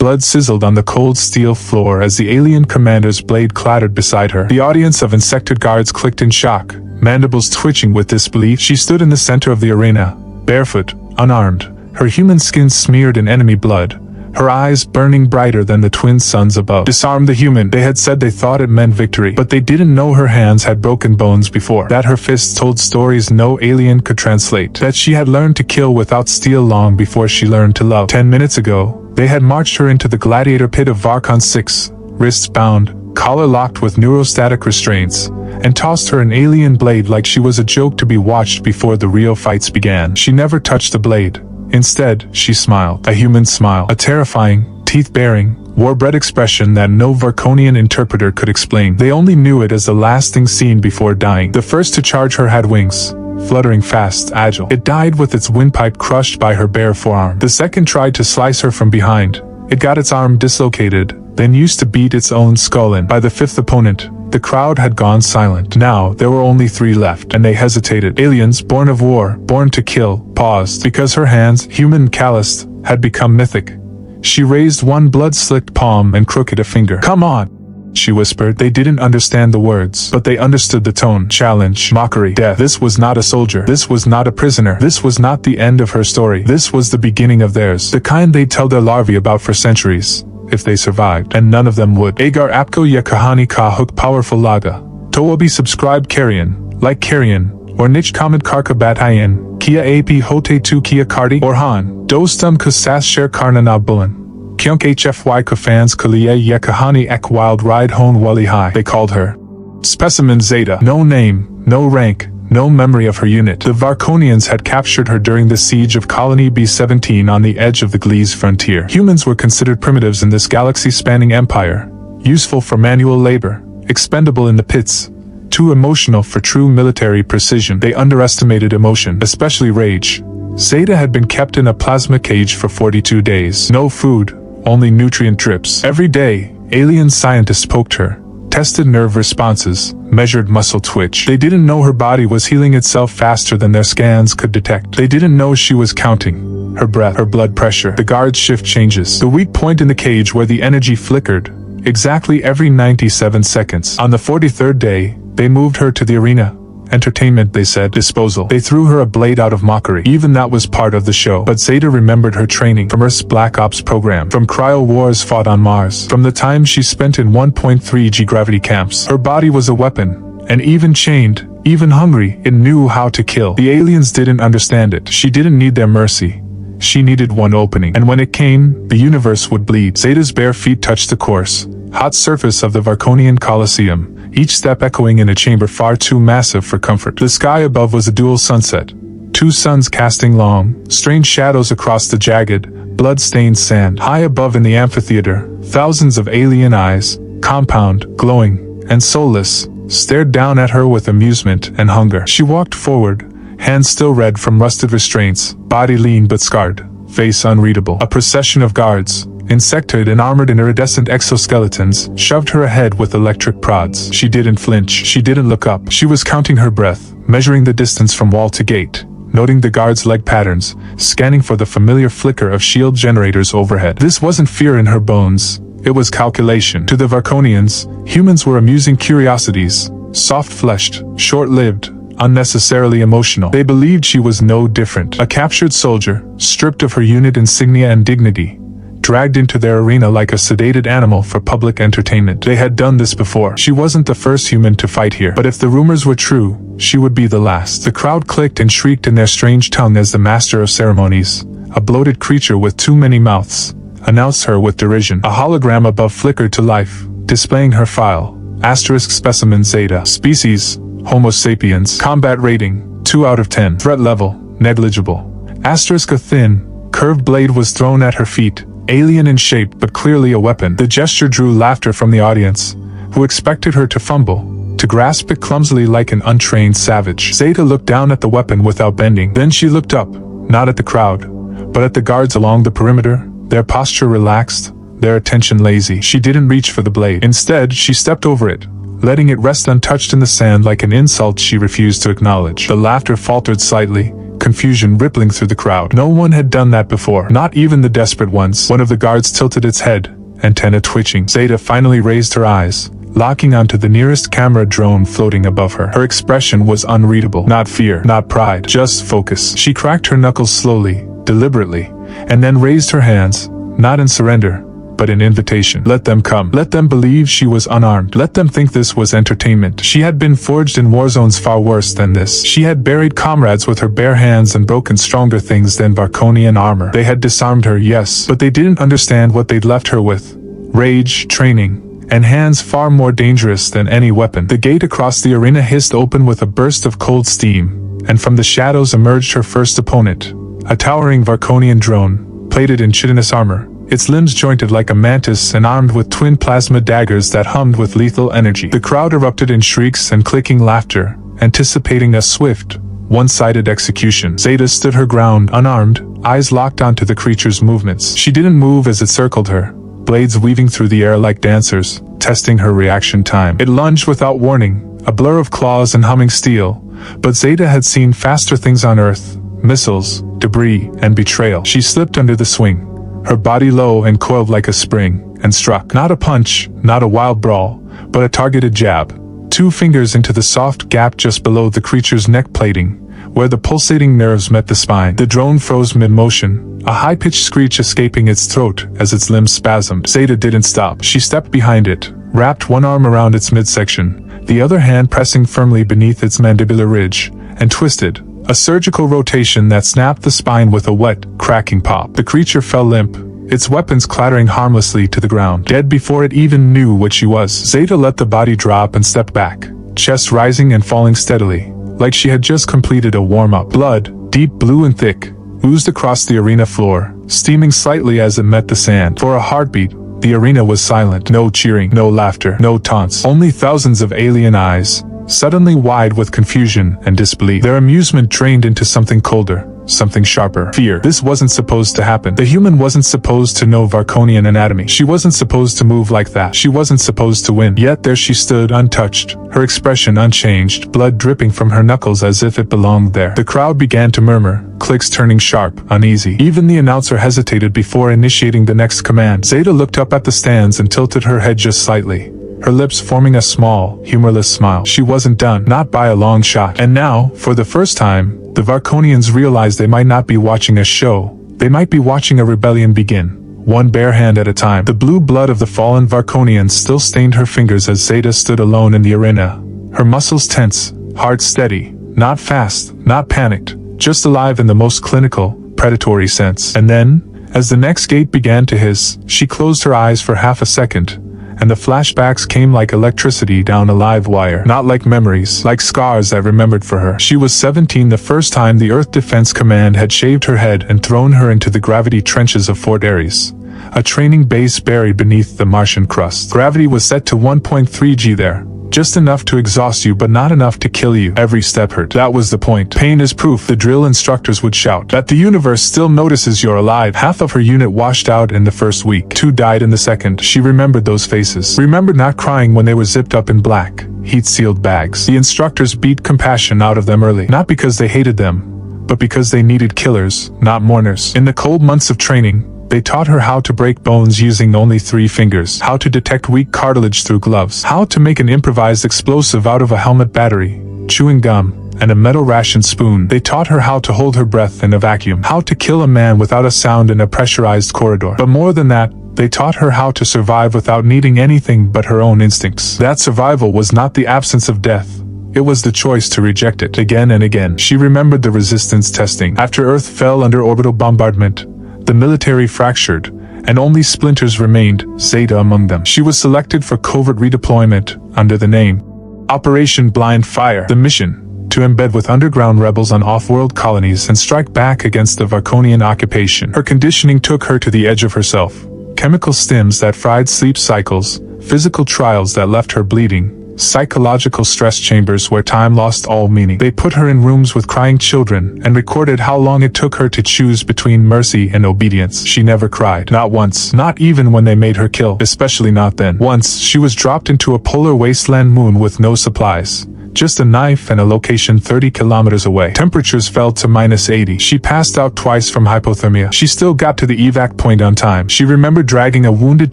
Blood sizzled on the cold steel floor as the alien commander's blade clattered beside her. The audience of insected guards clicked in shock, mandibles twitching with disbelief. She stood in the center of the arena, barefoot, unarmed, her human skin smeared in enemy blood, her eyes burning brighter than the twin suns above. Disarm the human, they had said. They thought it meant victory, but they didn't know her hands had broken bones before, that her fists told stories no alien could translate, that she had learned to kill without steel long before she learned to love. 10 minutes ago, they had marched her into the gladiator pit of Varkon 6, wrists bound, collar locked with neurostatic restraints, and tossed her an alien blade like she was a joke to be watched before the real fights began. She never touched the blade. Instead, she smiled. A human smile. A terrifying, teeth-baring, war-bred expression that no Varkonian interpreter could explain. They only knew it as the last thing seen before dying. The first to charge her had wings, fluttering fast, agile. It died with its windpipe crushed by her bare forearm. The second tried to slice her from behind. It got its arm dislocated, then used to beat its own skull in. By the fifth opponent, the crowd had gone silent. Now, there were only 3 left, and they hesitated. Aliens, born of war, born to kill, paused, because her hands, human and calloused, had become mythic. She raised one blood-slicked palm and crooked a finger. "Come on," she whispered. They didn't understand the words, but they understood the tone. Challenge, mockery, death. This was not a soldier. This was not a prisoner. This was not the end of her story. This was the beginning of theirs. The kind they'd tell their larvae about for centuries, if they survived, and none of them would. Agar apko ya kahani ka hook powerful laga. Towabi subscribe carrion, like carrion, or niche comment karka batayan, kia ap hote tu kia kardi, or han, dostum kusas share karna na bulan. Kyunk HFY kufans kuliya ya kahani ek wild ride hon wali high. They called her Specimen Zeta. No name, no rank, no memory of her unit. The Varkonians had captured her during the siege of Colony B-17 on the edge of the Gliese frontier. Humans were considered primitives in this galaxy-spanning empire, useful for manual labor, expendable in the pits, too emotional for true military precision. They underestimated emotion, especially rage. Zeta had been kept in a plasma cage for 42 days. No food, only nutrient drips. Every day, alien scientists poked her, tested nerve responses, measured muscle twitch. They didn't know her body was healing itself faster than their scans could detect. They didn't know she was counting her breath, her blood pressure, the guard's shift changes, the weak point in the cage where the energy flickered, exactly every 97 seconds. On the 43rd day, they moved her to the arena. Entertainment, they said. Disposal. They threw her a blade out of mockery. Even that was part of the show. But Zeta remembered her training from Earth's Black Ops program, from cryo wars fought on Mars, from the time she spent in 1.3G gravity camps. Her body was a weapon, and even chained, even hungry, it knew how to kill. The aliens didn't understand it. She didn't need their mercy. She needed one opening. And when it came, the universe would bleed. Zeta's bare feet touched the coarse, hot surface of the Varkonian Colosseum, each step echoing in a chamber far too massive for comfort. The sky above was a dual sunset, 2 suns casting long, strange shadows across the jagged, blood-stained sand. High above in the amphitheater, thousands of alien eyes, compound, glowing, and soulless, stared down at her with amusement and hunger. She walked forward, hands still red from rusted restraints, body lean but scarred, face unreadable. A procession of guards, insectoid and armored in iridescent exoskeletons, shoved her ahead with electric prods. She didn't flinch. She didn't look up. She was counting her breath, measuring the distance from wall to gate, noting the guards' leg patterns, scanning for the familiar flicker of shield generators overhead. This wasn't fear in her bones. It was calculation. To the Varkonians, humans were amusing curiosities, soft-fleshed, short-lived, unnecessarily emotional. They believed she was no different. A captured soldier, stripped of her unit insignia and dignity, dragged into their arena like a sedated animal for public entertainment. They had done this before. She wasn't the first human to fight here, but if the rumors were true, she would be the last. The crowd clicked and shrieked in their strange tongue as the master of ceremonies, a bloated creature with too many mouths, announced her with derision. A hologram above flickered to life, displaying her file. Asterisk specimen Zeta. Species, Homo sapiens. Combat rating, 2 out of 10. Threat level, negligible. Asterisk a thin, curved blade was thrown at her feet, alien in shape but clearly a weapon. The gesture drew laughter from the audience, who expected her to fumble, to grasp it clumsily like an untrained savage. Zeta looked down at the weapon without bending. Then she looked up, not at the crowd, but at the guards along the perimeter, their posture relaxed, their attention lazy. She didn't reach for the blade. Instead, she stepped over it, letting it rest untouched in the sand like an insult she refused to acknowledge. The laughter faltered slightly, confusion rippling through the crowd. No one had done that before, not even the desperate ones. One of the guards tilted its head, antenna twitching. Zeta finally raised her eyes, locking onto the nearest camera drone floating above her. Her expression was unreadable. Not fear, not pride, just focus. She cracked her knuckles slowly, deliberately, and then raised her hands, not in surrender, but in invitation. Let them come. Let them believe she was unarmed. Let them think this was entertainment. She had been forged in war zones far worse than this. She had buried comrades with her bare hands and broken stronger things than Varkonian armor. They had disarmed her, yes, but they didn't understand what they'd left her with. Rage, training, and hands far more dangerous than any weapon. The gate across the arena hissed open with a burst of cold steam, and from the shadows emerged her first opponent, a towering Varkonian drone, plated in chitinous armor, its limbs jointed like a mantis and armed with twin plasma daggers that hummed with lethal energy. The crowd erupted in shrieks and clicking laughter, anticipating a swift, one-sided execution. Zeta stood her ground, unarmed, eyes locked onto the creature's movements. She didn't move as it circled her, blades weaving through the air like dancers, testing her reaction time. It lunged without warning, a blur of claws and humming steel, but Zeta had seen faster things on Earth: missiles, debris, and betrayal. She slipped under the swing, her body low and coiled like a spring, and struck. Not a punch, not a wild brawl, but a targeted jab. 2 fingers into the soft gap just below the creature's neck plating, where the pulsating nerves met the spine. The drone froze mid-motion, a high-pitched screech escaping its throat as its limbs spasmed. Zeta didn't stop. She stepped behind it, wrapped one arm around its midsection, the other hand pressing firmly beneath its mandibular ridge, and twisted, a surgical rotation that snapped the spine with a wet, cracking pop. The creature fell limp, its weapons clattering harmlessly to the ground, dead before it even knew what she was. Zeta let the body drop and stepped back, chest rising and falling steadily, like she had just completed a warm-up. Blood, deep blue and thick, oozed across the arena floor, steaming slightly as it met the sand. For a heartbeat, the arena was silent. No cheering, no laughter, no taunts. Only thousands of alien eyes, suddenly wide with confusion and disbelief. Their amusement drained into something colder, something sharper. Fear. This wasn't supposed to happen. The human wasn't supposed to know Varkonian anatomy. She wasn't supposed to move like that. She wasn't supposed to win. Yet there she stood, untouched, her expression unchanged, blood dripping from her knuckles as if it belonged there. The crowd began to murmur, clicks turning sharp, uneasy. Even the announcer hesitated before initiating the next command. Zeta looked up at the stands and tilted her head just slightly, her lips forming a small, humorless smile. She wasn't done, not by a long shot. And now, for the first time, the Varkonians realized they might not be watching a show, they might be watching a rebellion begin, one bare hand at a time. The blue blood of the fallen Varkonians still stained her fingers as Zeta stood alone in the arena, her muscles tense, heart steady, not fast, not panicked, just alive in the most clinical, predatory sense. And then, as the next gate began to hiss, she closed her eyes for half a second, and the flashbacks came like electricity down a live wire. Not like memories, like scars that remembered for her. She was 17 the first time the Earth Defense Command had shaved her head and thrown her into the gravity trenches of Fort Ares, a training base buried beneath the Martian crust. Gravity was set to 1.3 G there, just enough to exhaust you but not enough to kill you. Every step hurt. That was the point. Pain is proof, the drill instructors would shout, that the universe still notices you're alive. Half of her unit washed out in the first week. 2 died in the second. She remembered those faces. Remembered not crying when they were zipped up in black, heat-sealed bags. The instructors beat compassion out of them early. Not because they hated them, but because they needed killers, not mourners. In the cold months of training, they taught her how to break bones using only 3 fingers, how to detect weak cartilage through gloves, how to make an improvised explosive out of a helmet battery, chewing gum, and a metal ration spoon. They taught her how to hold her breath in a vacuum, how to kill a man without a sound in a pressurized corridor. But more than that, they taught her how to survive without needing anything but her own instincts. That survival was not the absence of death. It was the choice to reject it again and again. She remembered the resistance testing. After Earth fell under orbital bombardment, the military fractured, and only splinters remained, Zeta among them. She was selected for covert redeployment, under the name Operation Blind Fire. The mission, to embed with underground rebels on off-world colonies and strike back against the Varkonian occupation. Her conditioning took her to the edge of herself. Chemical stims that fried sleep cycles, physical trials that left her bleeding, psychological stress chambers where time lost all meaning. They put her in rooms with crying children and recorded how long it took her to choose between mercy and obedience. She never cried. Not once. Not even when they made her kill. Especially not then. Once, she was dropped into a polar wasteland moon with no supplies. Just a knife and a location 30 kilometers away. Temperatures fell to -80. She passed out twice from hypothermia. She still got to the evac point on time. She remembered dragging a wounded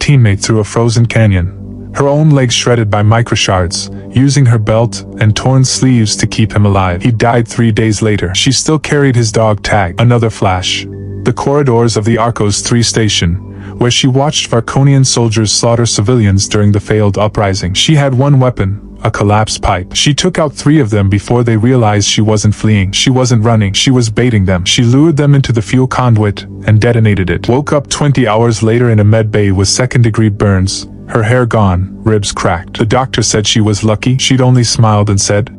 teammate through a frozen canyon, her own legs shredded by microshards, using her belt and torn sleeves to keep him alive. He died 3 days later. She still carried his dog tag. Another flash. The corridors of the Arcos 3 station, where she watched Varkonian soldiers slaughter civilians during the failed uprising. She had one weapon, a collapsed pipe. She took out 3 of them before they realized she wasn't fleeing. She wasn't running. She was baiting them. She lured them into the fuel conduit and detonated it. Woke up 20 hours later in a med bay with second-degree burns, her hair gone, ribs cracked. The doctor said she was lucky. She'd only smiled and said,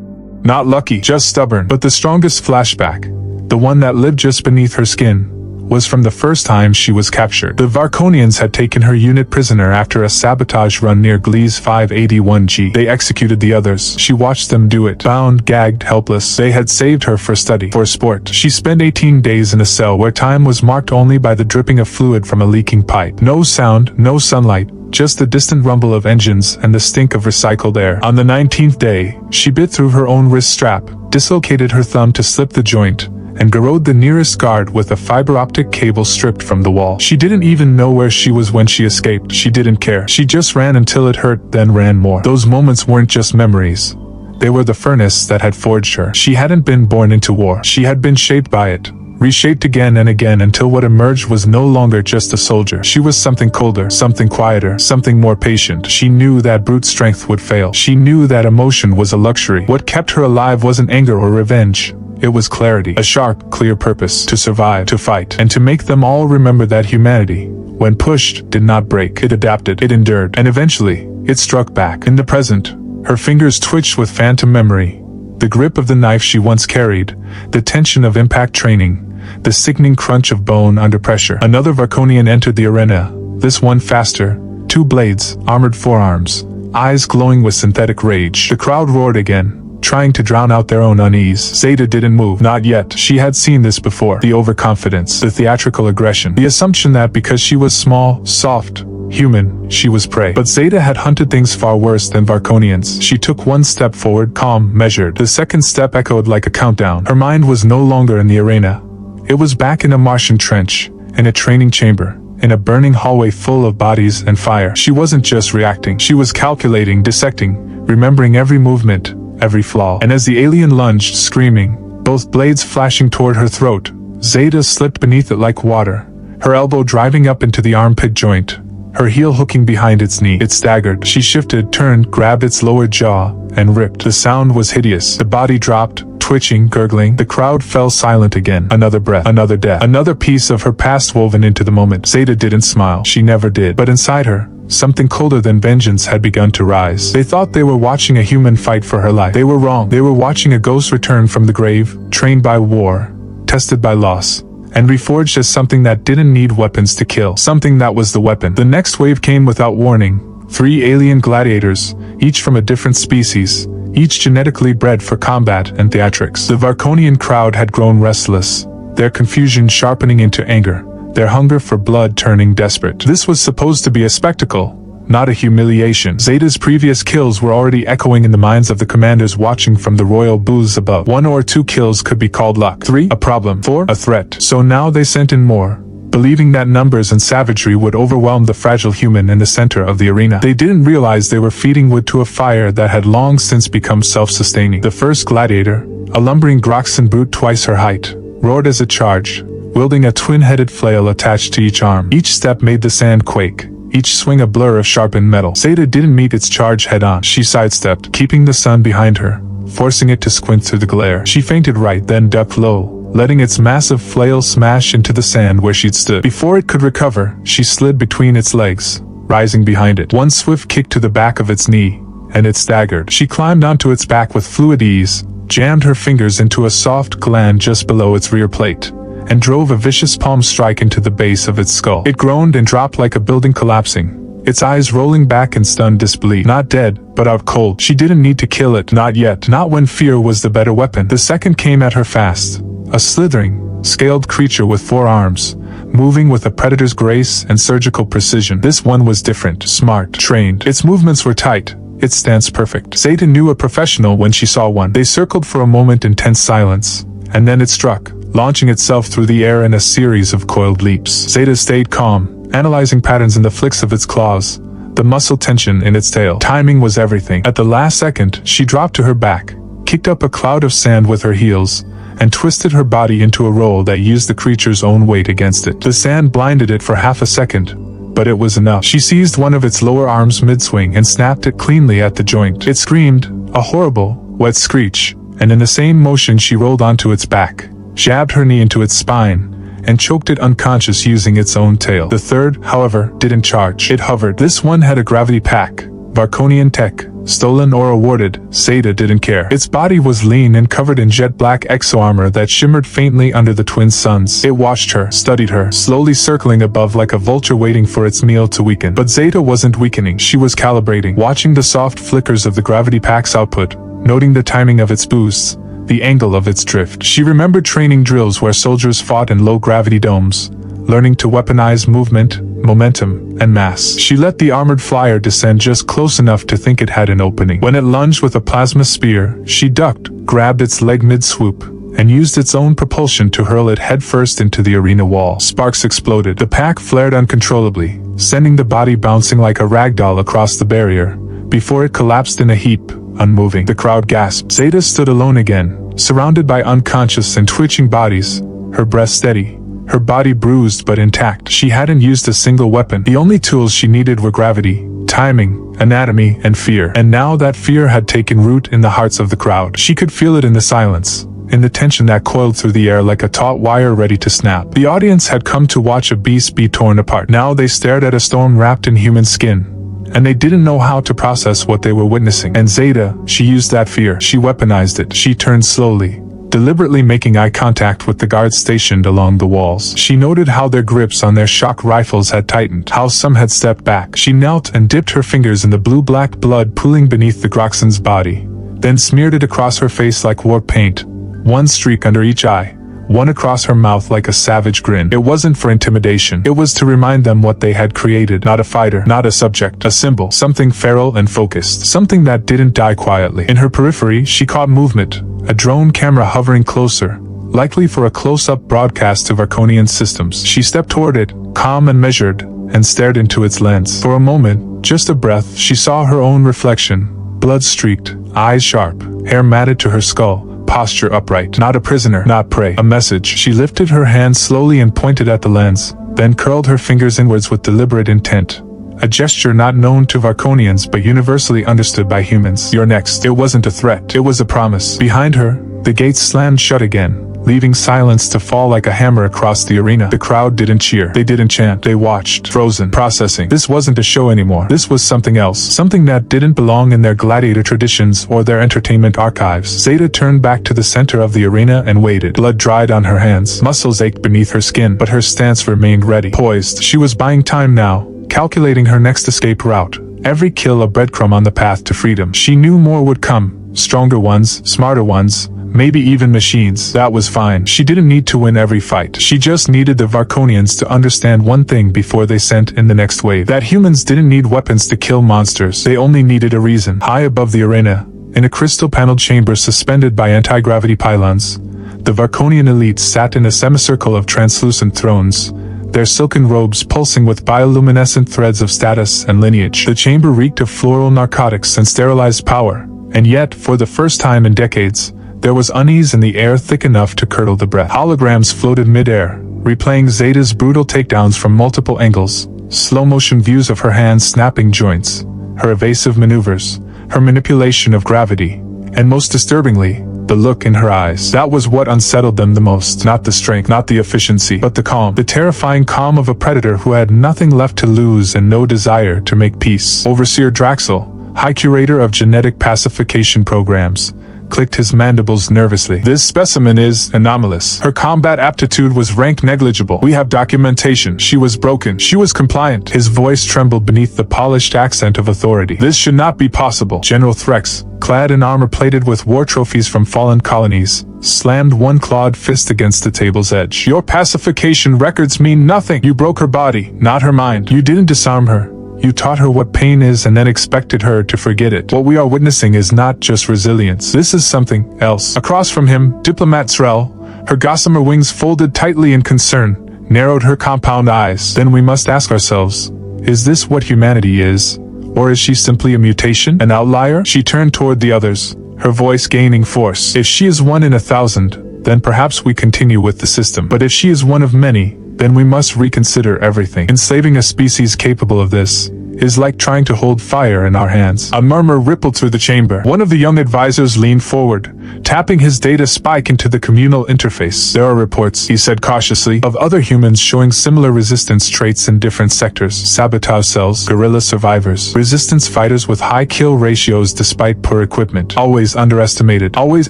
"Not lucky, just stubborn." But the strongest flashback, the one that lived just beneath her skin, was from the first time she was captured. The Varkonians had taken her unit prisoner after a sabotage run near Gliese 581G. They executed the others. She watched them do it. Bound, gagged, helpless. They had saved her for study, for sport. She spent 18 days in a cell where time was marked only by the dripping of fluid from a leaking pipe. No sound, no sunlight, just the distant rumble of engines and the stink of recycled air. On the 19th day, she bit through her own wrist strap, dislocated her thumb to slip the joint, and garrowed the nearest guard with a fiber optic cable stripped from the wall. She didn't even know where she was when she escaped. She didn't care. She just ran until it hurt, then ran more. Those moments weren't just memories. They were the furnace that had forged her. She hadn't been born into war. She had been shaped by it, reshaped again and again until what emerged was no longer just a soldier. She was something colder, something quieter, something more patient. She knew that brute strength would fail. She knew that emotion was a luxury. What kept her alive wasn't anger or revenge. It was clarity, a sharp, clear purpose, to survive, to fight, and to make them all remember that humanity, when pushed, did not break. It adapted, it endured, and eventually, it struck back. In the present, her fingers twitched with phantom memory, the grip of the knife she once carried, the tension of impact training, the sickening crunch of bone under pressure. Another Varkonian entered the arena, this one faster, 2 blades, armored forearms, eyes glowing with synthetic rage. The crowd roared again, trying to drown out their own unease. Zeta didn't move. Not yet. She had seen this before. The overconfidence, the theatrical aggression, the assumption that because she was small, soft, human, she was prey. But Zeta had hunted things far worse than Varkonians. She took one step forward, calm, measured. The second step echoed like a countdown. Her mind was no longer in the arena. It was back in a Martian trench, in a training chamber, in a burning hallway full of bodies and fire. She wasn't just reacting. She was calculating, dissecting, remembering every movement, every flaw. And as the alien lunged, screaming, both blades flashing toward her throat, Zeta slipped beneath it like water, her elbow driving up into the armpit joint, her heel hooking behind its knee. It staggered. She shifted, turned, grabbed its lower jaw, and ripped. The sound was hideous. The body dropped, twitching, gurgling. The crowd fell silent again. Another breath, another death, another piece of her past woven into the moment. Zeta didn't smile. She never did. But inside her, something colder than vengeance had begun to rise. They thought they were watching a human fight for her life. They were wrong. They were watching a ghost return from the grave, trained by war, tested by loss, and reforged as something that didn't need weapons to kill. Something that was the weapon. The next wave came without warning. 3 alien gladiators, each from a different species, each genetically bred for combat and theatrics. The Varkonian crowd had grown restless, their confusion sharpening into anger, their hunger for blood turning desperate. This was supposed to be a spectacle, not a humiliation. Zeta's previous kills were already echoing in the minds of the commanders watching from the royal booths above. 1 or 2 kills could be called luck. 3, a problem. 4, a threat. So now they sent in more, believing that numbers and savagery would overwhelm the fragile human in the center of the arena. They didn't realize they were feeding wood to a fire that had long since become self-sustaining. The first gladiator, a lumbering Groxan brute twice her height, roared as it charged, wielding a twin-headed flail attached to each arm. Each step made the sand quake, each swing a blur of sharpened metal. Zeta didn't meet its charge head-on. She sidestepped, keeping the sun behind her, forcing it to squint through the glare. She fainted right, then ducked low, letting its massive flail smash into the sand where she'd stood. Before it could recover, she slid between its legs, rising behind it. One swift kick to the back of its knee, and it staggered. She climbed onto its back with fluid ease, jammed her fingers into a soft gland just below its rear plate, and drove a vicious palm strike into the base of its skull. It groaned and dropped like a building collapsing, its eyes rolling back in stunned disbelief. Not dead, but out cold. She didn't need to kill it. Not yet. Not when fear was the better weapon. The second came at her fast. A slithering, scaled creature with 4 arms, moving with a predator's grace and surgical precision. This one was different, smart, trained. Its movements were tight, It stands perfect. Zeta knew a professional when she saw one. They circled for a moment in tense silence, and then it struck, launching itself through the air in a series of coiled leaps. Zeta stayed calm, analyzing patterns in the flicks of its claws, the muscle tension in its tail. Timing was everything. At the last second, she dropped to her back, kicked up a cloud of sand with her heels, and twisted her body into a roll that used the creature's own weight against it. The sand blinded it for half a second, but it was enough. She seized one of its lower arms mid-swing and snapped it cleanly at the joint. It screamed, a horrible, wet screech, and in the same motion she rolled onto its back, jabbed her knee into its spine, and choked it unconscious using its own tail. The third, however, didn't charge. It hovered. This one had a gravity pack, Varkonian tech, stolen or awarded. Zeta didn't care. Its body was lean and covered in jet-black exo-armor that shimmered faintly under the twin suns. It watched her, studied her, slowly circling above like a vulture waiting for its meal to weaken. But Zeta wasn't weakening. She was calibrating, watching the soft flickers of the gravity pack's output, noting the timing of its boosts, the angle of its drift. She remembered training drills where soldiers fought in low-gravity domes, learning to weaponize movement, momentum, and mass. She let the armored flyer descend just close enough to think it had an opening. When it lunged with a plasma spear, she ducked, grabbed its leg mid-swoop, and used its own propulsion to hurl it headfirst into the arena wall. Sparks exploded. The pack flared uncontrollably, sending the body bouncing like a ragdoll across the barrier, before it collapsed in a heap, unmoving. The crowd gasped. Zeta stood alone again, surrounded by unconscious and twitching bodies, her breath steady, her body bruised but intact. She hadn't used a single weapon. The only tools she needed were gravity, timing, anatomy, and fear. And now that fear had taken root in the hearts of the crowd. She could feel it in the silence, in the tension that coiled through the air like a taut wire ready to snap. The audience had come to watch a beast be torn apart. Now they stared at a storm wrapped in human skin, and they didn't know how to process what they were witnessing. And Zeta, she used that fear. She weaponized it. She turned slowly, deliberately making eye contact with the guards stationed along the walls. She noted how their grips on their shock rifles had tightened, how some had stepped back. She knelt and dipped her fingers in the blue-black blood pooling beneath the Groxon's body, then smeared it across her face like war paint, one streak under each eye, one across her mouth like a savage grin. It wasn't for intimidation. It was to remind them what they had created. Not a fighter, not a subject, a symbol, something feral and focused, something that didn't die quietly. In her periphery, she caught movement, a drone camera hovering closer, likely for a close-up broadcast to Varkonian systems. She stepped toward it, calm and measured, and stared into its lens. For a moment, just a breath, she saw her own reflection, blood-streaked, eyes sharp, hair matted to her skull, posture upright. Not a prisoner, not prey, a message. She lifted her hand slowly and pointed at the lens, then curled her fingers inwards with deliberate intent. A gesture not known to Varkonians but universally understood by humans. You're next. It wasn't a threat. It was a promise. Behind her, the gates slammed shut again, leaving silence to fall like a hammer across the arena. The crowd didn't cheer. They didn't chant. They watched, frozen, processing. This wasn't a show anymore. This was something else. Something that didn't belong in their gladiator traditions or their entertainment archives. Zeta turned back to the center of the arena and waited. Blood dried on her hands. Muscles ached beneath her skin, but her stance remained ready. Poised. She was buying time now, calculating her next escape route. Every kill a breadcrumb on the path to freedom. She knew more would come. Stronger ones, smarter ones, maybe even machines. That was fine. She didn't need to win every fight. She just needed the Varkonians to understand one thing before they sent in the next wave. That humans didn't need weapons to kill monsters. They only needed a reason. High above the arena, in a crystal-paneled chamber suspended by anti-gravity pylons, the Varkonian elites sat in a semicircle of translucent thrones, their silken robes pulsing with bioluminescent threads of status and lineage. The chamber reeked of floral narcotics and sterilized power, and yet, for the first time in decades, there was unease in the air thick enough to curdle the breath. Holograms floated mid-air, replaying Zeta's brutal takedowns from multiple angles, slow-motion views of her hands snapping joints, her evasive maneuvers, her manipulation of gravity, and most disturbingly, the look in her eyes. That was what unsettled them the most. Not the strength, not the efficiency, but the calm. The terrifying calm of a predator who had nothing left to lose and no desire to make peace. Overseer Draxel, High Curator of Genetic Pacification Programs, clicked his mandibles nervously. This specimen is anomalous. Her combat aptitude was rank negligible. We have documentation. She was broken. She was compliant. His voice trembled beneath the polished accent of authority. This should not be possible. General Threx, clad in armor plated with war trophies from fallen colonies, slammed one clawed fist against the table's edge. Your pacification records mean nothing. You broke her body, not her mind. You didn't disarm her. You taught her what pain is and then expected her to forget it. What we are witnessing is not just resilience. This is something else. Across from him, Diplomat Zrel, her gossamer wings folded tightly in concern, narrowed her compound eyes. Then we must ask ourselves, is this what humanity is? Or is she simply a mutation? An outlier? She turned toward the others, her voice gaining force. If she is 1 in 1,000, then perhaps we continue with the system. But if she is one of many, then we must reconsider everything. Enslaving a species capable of this is like trying to hold fire in our hands. A murmur rippled through the chamber. One of the young advisors leaned forward, tapping his data spike into the communal interface. There are reports, he said cautiously, of other humans showing similar resistance traits in different sectors. Sabotage cells, guerrilla survivors, resistance fighters with high kill ratios despite poor equipment. Always underestimated, always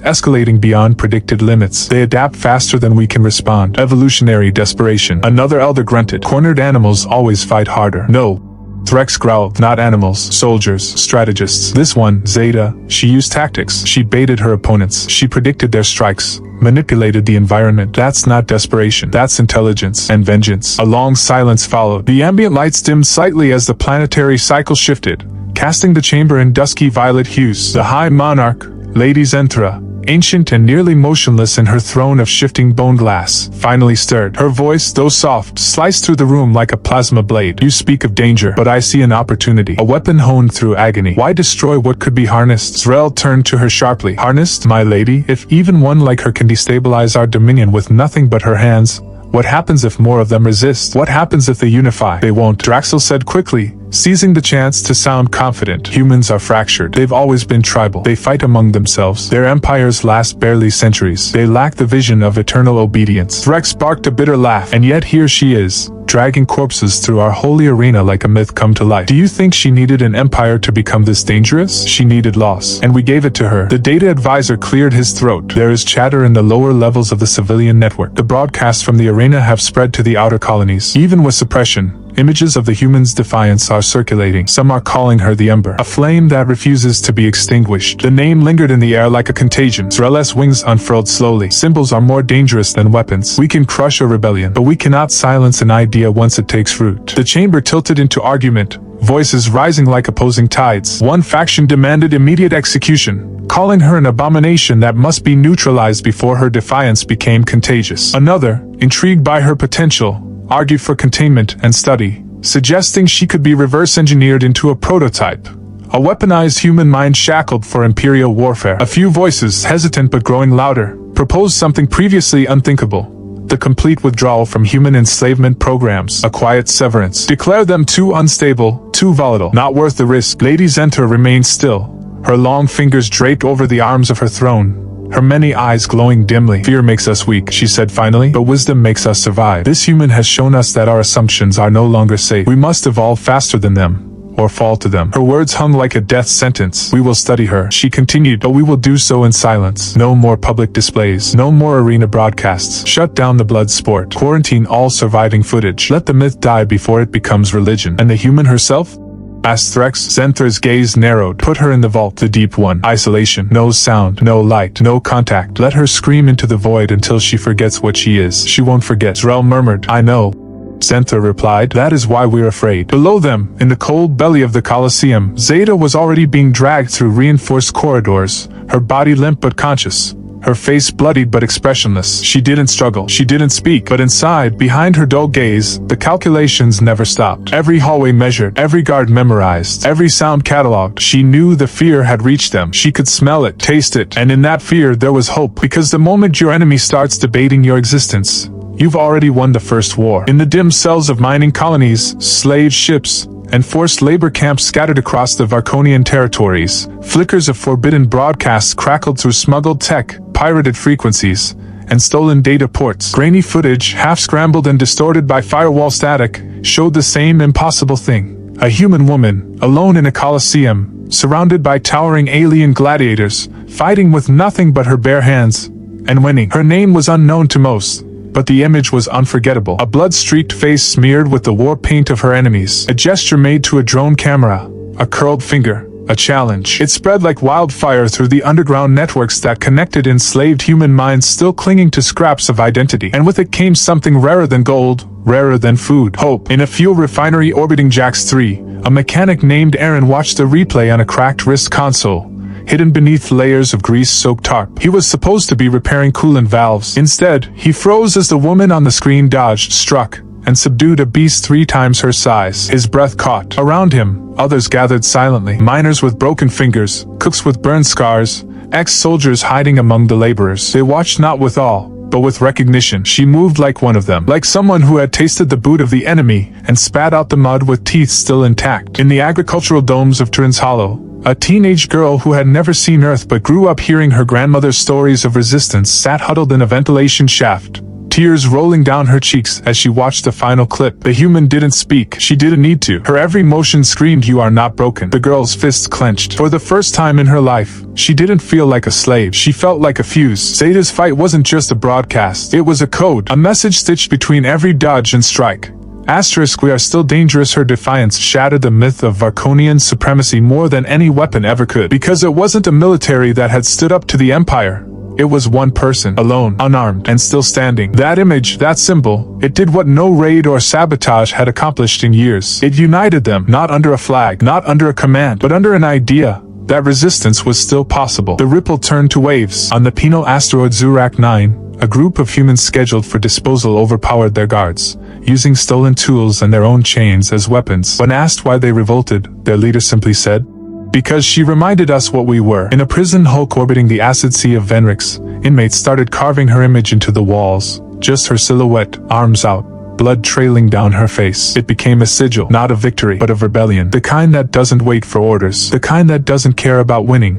escalating beyond predicted limits. They adapt faster than we can respond. Evolutionary desperation. Another elder grunted. Cornered animals always fight harder. No. Threx growled. Not animals, soldiers, strategists. This one, Zeta, she used tactics. She baited her opponents. She predicted their strikes, manipulated the environment. That's not desperation. That's intelligence and vengeance. A long silence followed. The ambient lights dimmed slightly as the planetary cycle shifted, casting the chamber in dusky violet hues. The High Monarch, Lady Zenthra, ancient and nearly motionless in her throne of shifting bone glass, finally stirred. Her voice, though soft, sliced through the room like a plasma blade. You speak of danger, but I see an opportunity. A weapon honed through agony. Why destroy what could be harnessed? Zrel turned to her sharply. Harnessed, my lady? If even one like her can destabilize our dominion with nothing but her hands, what happens if more of them resist? What happens if they unify? They won't, Draxel said quickly, seizing the chance to sound confident. Humans are fractured. They've always been tribal. They fight among themselves. Their empires last barely centuries. They lack the vision of eternal obedience. Threx barked a bitter laugh, and yet here she is, dragging corpses through our holy arena like a myth come to life. Do you think she needed an empire to become this dangerous? She needed loss, and we gave it to her. The data advisor cleared his throat. There is chatter in the lower levels of the civilian network. The broadcasts from the arena have spread to the outer colonies. Even with suppression, images of the humans' defiance are circulating. Some are calling her the Ember, a flame that refuses to be extinguished. The name lingered in the air like a contagion. Zrel's wings unfurled slowly. Symbols are more dangerous than weapons. We can crush a rebellion, but we cannot silence an idea once it takes root. The chamber tilted into argument, voices rising like opposing tides. One faction demanded immediate execution, calling her an abomination that must be neutralized before her defiance became contagious. Another, intrigued by her potential, argued for containment and study, suggesting she could be reverse-engineered into a prototype, a weaponized human mind shackled for imperial warfare. A few voices, hesitant but growing louder, proposed something previously unthinkable: the complete withdrawal from human enslavement programs, a quiet severance. Declare them too unstable, too volatile, not worth the risk. Lady Zenthra remained still, her long fingers draped over the arms of her throne, her many eyes glowing dimly. Fear makes us weak, she said finally, but wisdom makes us survive. This human has shown us that our assumptions are no longer safe. We must evolve faster than them, or fall to them. Her words hung like a death sentence. We will study her, she continued, but we will do so in silence. No more public displays, no more arena broadcasts. Shut down the blood sport. Quarantine all surviving footage. Let the myth die before it becomes religion. And the human herself? Asked Threx. Zenthra's gaze narrowed. Put her in the vault, the deep one. Isolation. No sound, no light, no contact. Let her scream into the void until she forgets what she is. She won't forget. Zrel murmured. I know. Zenthra replied. That is why we're afraid. Below them, in the cold belly of the Colosseum, Zeta was already being dragged through reinforced corridors, her body limp but conscious, her face bloodied but expressionless. She didn't struggle. She didn't speak. But inside, behind her dull gaze, the calculations never stopped. Every hallway measured, every guard memorized, every sound cataloged. She knew the fear had reached them. She could smell it, taste it, and in that fear there was hope. Because the moment your enemy starts debating your existence, you've already won the first war. In the dim cells of mining colonies, slave ships, and forced labor camps scattered across the Varkonian territories, flickers of forbidden broadcasts crackled through smuggled tech, pirated frequencies, and stolen data ports. Grainy footage, half-scrambled and distorted by firewall static, showed the same impossible thing. A human woman, alone in a coliseum, surrounded by towering alien gladiators, fighting with nothing but her bare hands, and winning. Her name was unknown to most, but the image was unforgettable. A blood-streaked face smeared with the war paint of her enemies. A gesture made to a drone camera. A curled finger. a challenge. It spread like wildfire through the underground networks that connected enslaved human minds still clinging to scraps of identity. And with it came something rarer than gold, rarer than food: hope. In a fuel refinery orbiting Jax 3, a mechanic named Aaron watched a replay on a cracked wrist console, hidden beneath layers of grease-soaked tarp. He was supposed to be repairing coolant valves. Instead, he froze as the woman on the screen dodged, struck, and subdued a beast 3 times her size. His breath caught. Around him, others gathered silently. Miners with broken fingers, cooks with burned scars, ex-soldiers hiding among the laborers. They watched not with awe, but with recognition. She moved like one of them, like someone who had tasted the boot of the enemy and spat out the mud with teeth still intact. In the agricultural domes of Turin's Hollow, a teenage girl who had never seen Earth but grew up hearing her grandmother's stories of resistance sat huddled in a ventilation shaft, tears rolling down her cheeks as she watched the final clip. The human didn't speak. She didn't need to. Her every motion screamed, "You are not broken." The girl's fists clenched. For the first time in her life, she didn't feel like a slave. She felt like a fuse. Zeta's fight wasn't just a broadcast. It was a code, a message stitched between every dodge and strike. Asterisk, "We are still dangerous." Her defiance shattered the myth of Varkonian supremacy more than any weapon ever could. Because it wasn't a military that had stood up to the Empire. It was one person, alone, unarmed, and still standing. That image, that symbol, it did what no raid or sabotage had accomplished in years. It united them, not under a flag, not under a command, but under an idea that resistance was still possible. The ripple turned to waves. On the penal asteroid Zurak 9, a group of humans scheduled for disposal overpowered their guards, using stolen tools and their own chains as weapons. When asked why they revolted, their leader simply said, "Because she reminded us what we were." In a prison hulk orbiting the acid sea of Venrix, inmates started carving her image into the walls, just her silhouette, arms out, blood trailing down her face. It became a sigil, not of victory, but of rebellion. The kind that doesn't wait for orders. The kind that doesn't care about winning,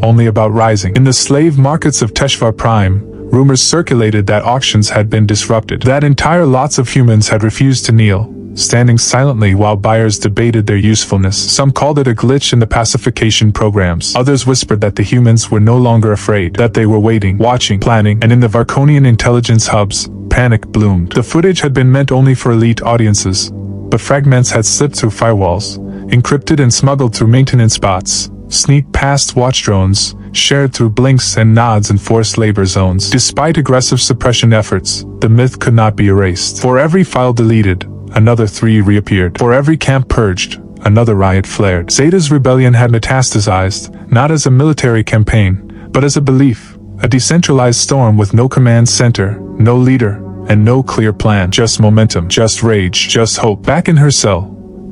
only about rising. In the slave markets of Teshvar Prime, rumors circulated that auctions had been disrupted, that entire lots of humans had refused to kneel, standing silently while buyers debated their usefulness. Some called it a glitch in the pacification programs. Others whispered that the humans were no longer afraid, that they were waiting, watching, planning, and in the Varkonian intelligence hubs, panic bloomed. The footage had been meant only for elite audiences, but fragments had slipped through firewalls, encrypted and smuggled through maintenance spots, sneaked past watch drones, shared through blinks and nods in forced labor zones. Despite aggressive suppression efforts, the myth could not be erased. For every file deleted, another 3 reappeared. For every camp purged, another riot flared. Zeta's rebellion had metastasized, not as a military campaign, but as a belief, a decentralized storm with no command center, no leader, and no clear plan. Just momentum, just rage, just hope. Back in her cell,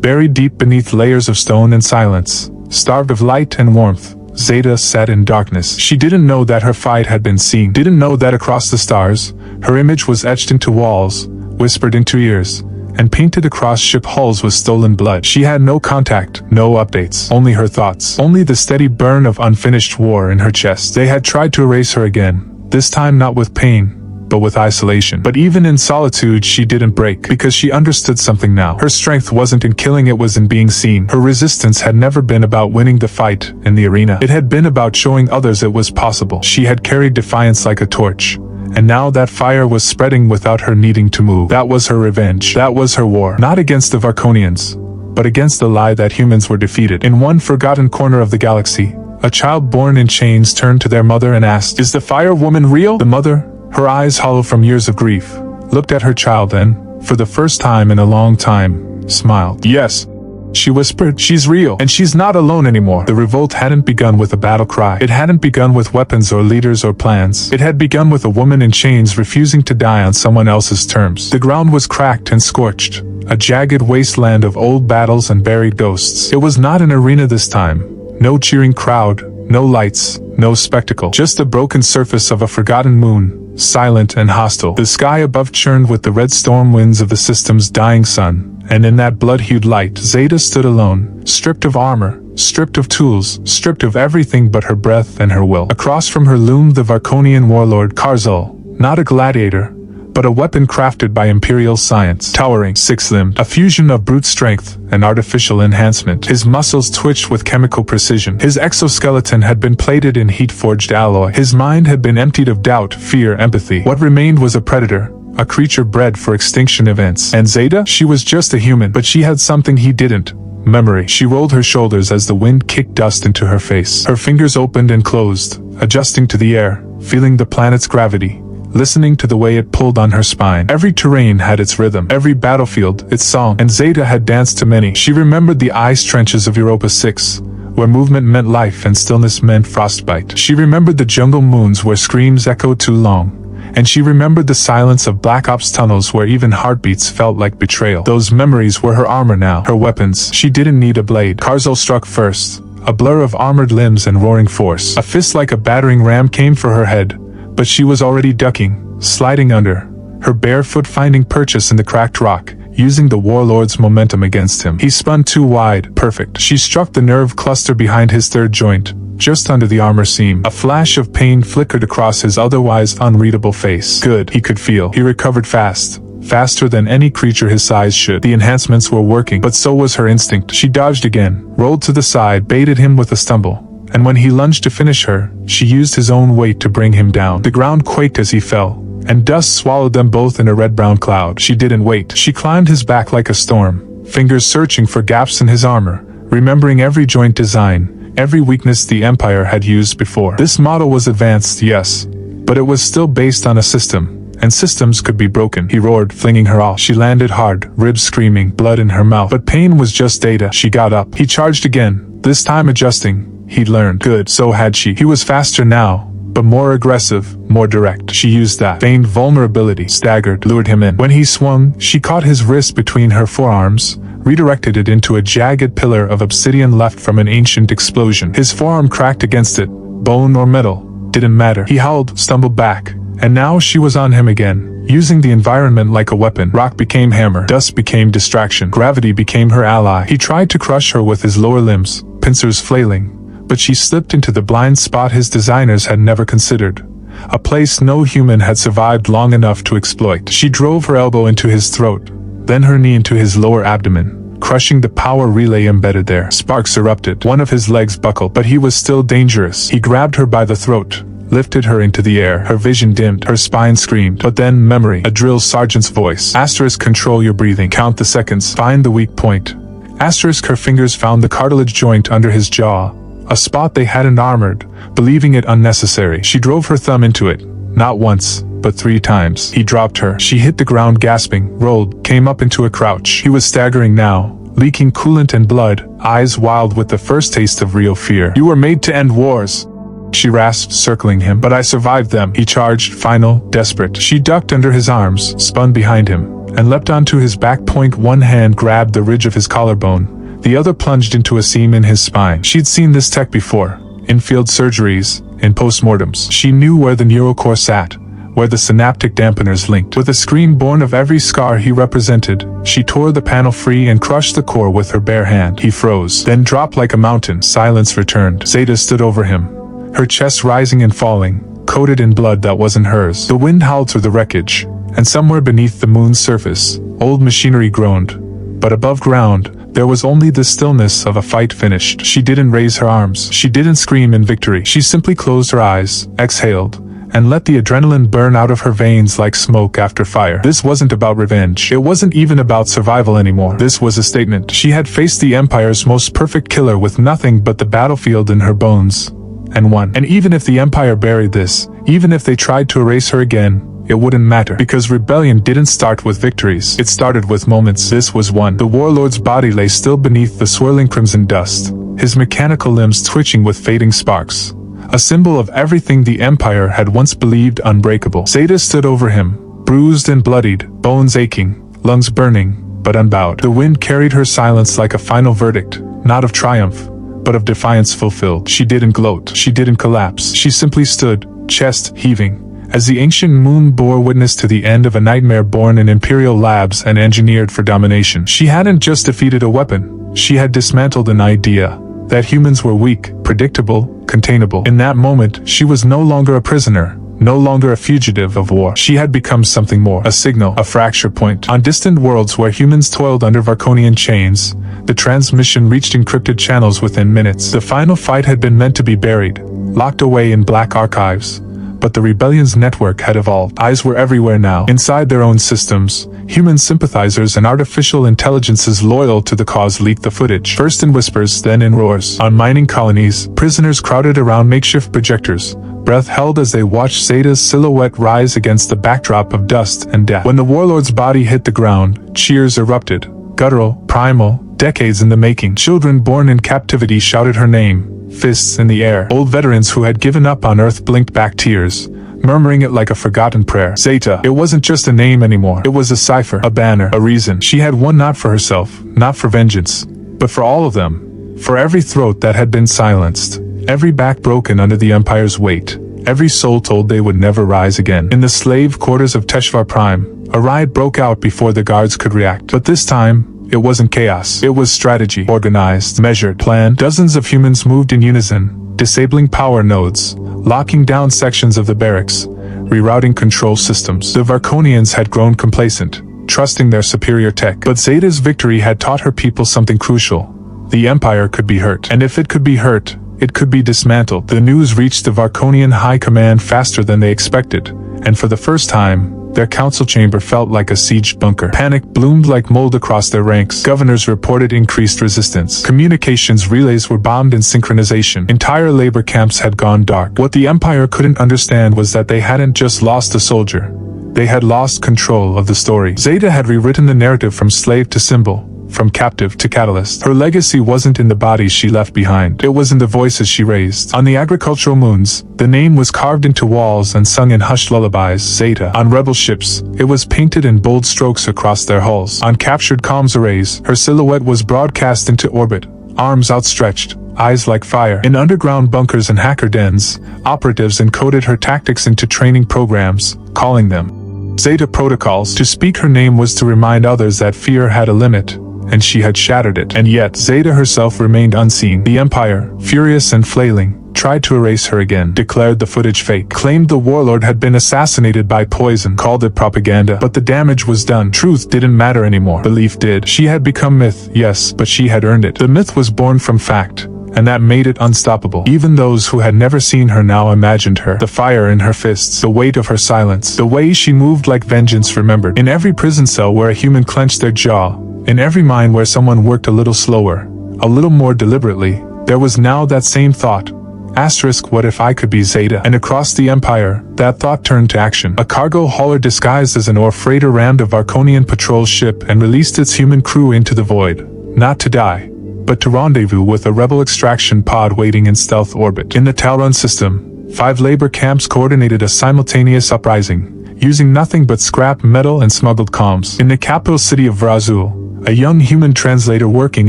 buried deep beneath layers of stone and silence, starved of light and warmth, Zeta sat in darkness. She didn't know that her fight had been seen, didn't know that across the stars, her image was etched into walls, whispered into ears, and painted across ship hulls with stolen blood. She had no contact, no updates, only her thoughts, only the steady burn of unfinished war in her chest. They had tried to erase her again, this time not with pain, but with isolation. But even in solitude she didn't break, because she understood something now. Her strength wasn't in killing, it was in being seen. Her resistance had never been about winning the fight in the arena. It had been about showing others it was possible. She had carried defiance like a torch, and now that fire was spreading without her needing to move. That was her revenge. That was her war. Not against the Varkonians, but against the lie that humans were defeated. In one forgotten corner of the galaxy, a child born in chains turned to their mother and asked, "Is the fire woman real?" The mother, her eyes hollow from years of grief, looked at her child and, for the first time in a long time, smiled. "Yes," she whispered, "she's real, and she's not alone anymore." The revolt hadn't begun with a battle cry. It hadn't begun with weapons or leaders or plans. It had begun with a woman in chains refusing to die on someone else's terms. The ground was cracked and scorched, a jagged wasteland of old battles and buried ghosts. It was not an arena this time. No cheering crowd, no lights, no spectacle. Just the broken surface of a forgotten moon, silent and hostile. The sky above churned with the red storm winds of the system's dying sun. And in that blood-hued light, Zeta stood alone, stripped of armor, stripped of tools, stripped of everything but her breath and her will. Across from her loomed the Varkonian warlord Karzul, not a gladiator, but a weapon crafted by imperial science. Towering, six-limbed, a fusion of brute strength and artificial enhancement. His muscles twitched with chemical precision. His exoskeleton had been plated in heat-forged alloy. His mind had been emptied of doubt, fear, empathy. What remained was a predator, a creature bred for extinction events. And Zeta? She was just a human, but she had something he didn't. Memory. She rolled her shoulders as the wind kicked dust into her face. Her fingers opened and closed, adjusting to the air, feeling the planet's gravity, listening to the way it pulled on her spine. Every terrain had its rhythm, every battlefield its song, and Zeta had danced to many. She remembered the ice trenches of Europa 6, where movement meant life and stillness meant frostbite. She remembered the jungle moons where screams echoed too long, and she remembered the silence of Black Ops tunnels where even heartbeats felt like betrayal. Those memories were her armor now, her weapons. She didn't need a blade. Karzel struck first, a blur of armored limbs and roaring force. A fist like a battering ram came for her head, but she was already ducking, sliding under, her bare foot finding purchase in the cracked rock, using the warlord's momentum against him. He spun too wide, perfect. She struck the nerve cluster behind his third joint, just under the armor seam. A flash of pain flickered across his otherwise unreadable face. Good, he could feel. He recovered fast. Faster than any creature his size should. The enhancements were working, but so was her instinct. She dodged again, rolled to the side, baited him with a stumble. And when he lunged to finish her, she used his own weight to bring him down. The ground quaked as he fell, and dust swallowed them both in a red-brown cloud. She didn't wait. She climbed his back like a storm, fingers searching for gaps in his armor, remembering every joint design, every weakness the Empire had used before. This model was advanced, yes, but it was still based on a system, and systems could be broken. He roared, flinging her off. She landed hard, ribs screaming, blood in her mouth. But pain was just data. She got up. He charged again, this time adjusting. He'd learned. Good, so had she. He was faster now, but more aggressive, more direct. She used that feigned vulnerability, staggered, lured him in. When he swung, she caught his wrist between her forearms, redirected it into a jagged pillar of obsidian left from an ancient explosion. His forearm cracked against it, bone or metal, didn't matter. He howled, stumbled back, and now she was on him again, using the environment like a weapon. Rock became hammer, dust became distraction, gravity became her ally. He tried to crush her with his lower limbs, pincers flailing, but she slipped into the blind spot his designers had never considered, a place no human had survived long enough to exploit. She drove her elbow into his throat, then her knee into his lower abdomen, crushing the power relay embedded there. Sparks erupted. One of his legs buckled, but he was still dangerous. He grabbed her by the throat, lifted her into the air. Her vision dimmed, her spine screamed. But then memory, a drill sergeant's voice. Asterisk, control your breathing. Count the seconds. Find the weak point. Asterisk, her fingers found the cartilage joint under his jaw, a spot they hadn't armored, believing it unnecessary. She drove her thumb into it, not once, but 3 times. He dropped her. She hit the ground gasping, rolled, came up into a crouch. He was staggering now, leaking coolant and blood, eyes wild with the first taste of real fear. You were made to end wars, she rasped, circling him. But I survived them. He charged, final, desperate. She ducked under his arms, spun behind him, and leapt onto his back. One hand grabbed the ridge of his collarbone, the other plunged into a seam in his spine. She'd seen this tech before, in field surgeries, in postmortems. She knew where the neurocore sat, where the synaptic dampeners linked. With a scream born of every scar he represented, she tore the panel free and crushed the core with her bare hand. He froze, then dropped like a mountain. Silence returned. Zeta stood over him, her chest rising and falling, coated in blood that wasn't hers. The wind howled through the wreckage, and somewhere beneath the moon's surface, old machinery groaned. But above ground, there was only the stillness of a fight finished. She didn't raise her arms. She didn't scream in victory. She simply closed her eyes, exhaled, and let the adrenaline burn out of her veins like smoke after fire. This wasn't about revenge. It wasn't even about survival anymore. This was a statement. She had faced the Empire's most perfect killer with nothing but the battlefield in her bones, and won. And even if the Empire buried this, even if they tried to erase her again, it wouldn't matter, because rebellion didn't start with victories. It started with moments. This was one. The warlord's body lay still beneath the swirling crimson dust, his mechanical limbs twitching with fading sparks, a symbol of everything the Empire had once believed unbreakable. Zeta stood over him, bruised and bloodied, bones aching, lungs burning, but unbowed. The wind carried her silence like a final verdict, not of triumph, but of defiance fulfilled. She didn't gloat. She didn't collapse. She simply stood, chest heaving, as the ancient moon bore witness to the end of a nightmare born in Imperial labs and engineered for domination. She hadn't just defeated a weapon, she had dismantled an idea, that humans were weak, predictable, containable. In that moment, she was no longer a prisoner, no longer a fugitive of war. She had become something more, a signal, a fracture point. On distant worlds where humans toiled under Varconian chains, the transmission reached encrypted channels within minutes. The final fight had been meant to be buried, locked away in black archives. But the rebellion's network had evolved. Eyes were everywhere now, inside their own systems, Human sympathizers and artificial intelligences loyal to the cause leaked the footage, first in whispers, then in roars. On mining colonies, prisoners crowded around makeshift projectors, breath held as they watched Zeta's silhouette rise against the backdrop of dust and death. When the warlord's body hit the ground, cheers erupted. Guttural, primal, decades in the making. Children born in captivity shouted her name, fists in the air. Old veterans who had given up on Earth blinked back tears, murmuring it like a forgotten prayer. Zeta. It wasn't just a name anymore. It was a cipher, a banner, a reason. She had one not for herself, not for vengeance, but for all of them. For every throat that had been silenced, every back broken under the Empire's weight, every soul told they would never rise again. In the slave quarters of Teshvar Prime, a riot broke out before the guards could react. But this time, it wasn't chaos. It was strategy. Organized, measured, planned. Dozens of humans moved in unison, disabling power nodes, locking down sections of the barracks, rerouting control systems. The Varkonians had grown complacent, trusting their superior tech. But Zeta's victory had taught her people something crucial. The Empire could be hurt. And if it could be hurt, it could be dismantled. The news reached the Varkonian High Command faster than they expected, and for the first time, their council chamber felt like a sieged bunker. Panic bloomed like mold across their ranks. Governors reported increased resistance. Communications relays were bombed in synchronization. Entire labor camps had gone dark. What the Empire couldn't understand was that they hadn't just lost a soldier. They had lost control of the story. Zeta had rewritten the narrative from slave to symbol, from captive to catalyst. Her legacy wasn't in the bodies she left behind. It was in the voices she raised. On the agricultural moons, the name was carved into walls and sung in hushed lullabies, Zeta. On rebel ships, it was painted in bold strokes across their hulls. On captured comms arrays, her silhouette was broadcast into orbit, arms outstretched, eyes like fire. In underground bunkers and hacker dens, operatives encoded her tactics into training programs, calling them Zeta protocols. To speak her name was to remind others that fear had a limit, and she had shattered it. And yet, Zeta herself remained unseen. The Empire, furious and flailing, tried to erase her again, declared the footage fake, claimed the warlord had been assassinated by poison, called it propaganda. But the damage was done. Truth didn't matter anymore. Belief did. She had become myth, yes, but she had earned it. The myth was born from fact, and that made it unstoppable. Even those who had never seen her now imagined her. The fire in her fists, the weight of her silence, the way she moved like vengeance remembered. In every prison cell where a human clenched their jaw, in every mind where someone worked a little slower, a little more deliberately, there was now that same thought. Asterisk, what if I could be Zeta? And across the Empire, that thought turned to action. A cargo hauler disguised as an ore freighter rammed a Varkonian patrol ship and released its human crew into the void, not to die, but to rendezvous with a rebel extraction pod waiting in stealth orbit. In the Talrun system, 5 labor camps coordinated a simultaneous uprising, using nothing but scrap metal and smuggled comms. In the capital city of Vrazul, a young human translator working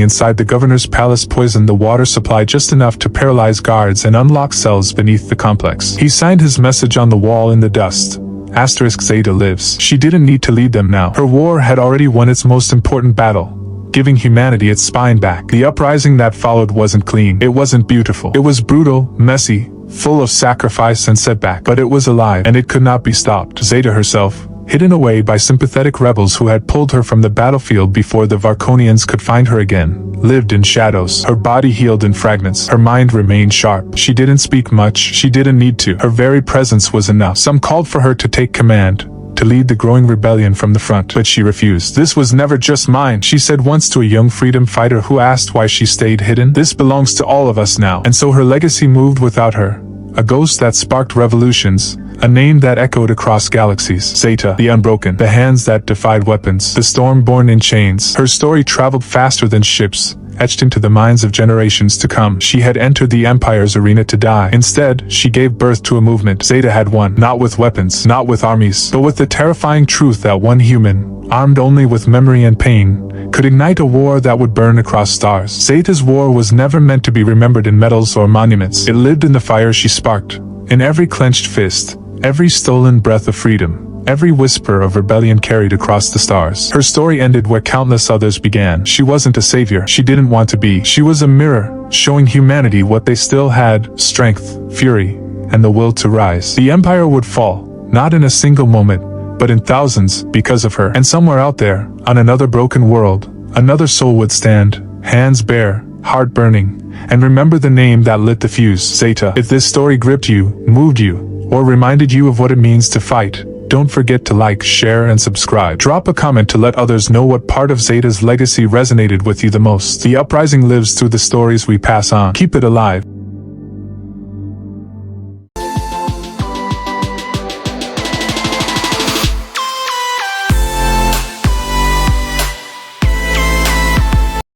inside the governor's palace poisoned the water supply just enough to paralyze guards and unlock cells beneath the complex. He signed his message on the wall in the dust. Asterisk, Zeta lives. She didn't need to lead them now. Her war had already won its most important battle, giving humanity its spine back. The uprising that followed wasn't clean. It wasn't beautiful. It was brutal, messy, full of sacrifice and setback. But it was alive, and it could not be stopped. Zeta herself, hidden away by sympathetic rebels who had pulled her from the battlefield before the Varkonians could find her again, lived in shadows. Her body healed in fragments. Her mind remained sharp. She didn't speak much. She didn't need to. Her very presence was enough. Some called for her to take command, to lead the growing rebellion from the front, but she refused. This was never just mine, she said once to a young freedom fighter who asked why she stayed hidden. This belongs to all of us now. And so her legacy moved without her. A ghost that sparked revolutions, a name that echoed across galaxies. Zeta, the unbroken, the hands that defied weapons, the storm born in chains. Her story traveled faster than ships, etched into the minds of generations to come. She had entered the Empire's arena to die. Instead, she gave birth to a movement. Zeta had won, not with weapons, not with armies, but with the terrifying truth that one human, armed only with memory and pain, could ignite a war that would burn across stars. Zeta's war was never meant to be remembered in medals or monuments. It lived in the fire she sparked, in every clenched fist, every stolen breath of freedom, every whisper of rebellion carried across the stars. Her story ended where countless others began. She wasn't a savior. She didn't want to be. She was a mirror, showing humanity what they still had: strength, fury, and the will to rise. The Empire would fall, not in a single moment, but in thousands, because of her. And somewhere out there, on another broken world, another soul would stand, hands bare, heart burning, and remember the name that lit the fuse: Zeta. If this story gripped you, moved you, or reminded you of what it means to fight, Don't forget to like, share, and subscribe. Drop a comment to let others know what part of Zeta's legacy resonated with you the most. The uprising lives through the stories we pass on. Keep it alive.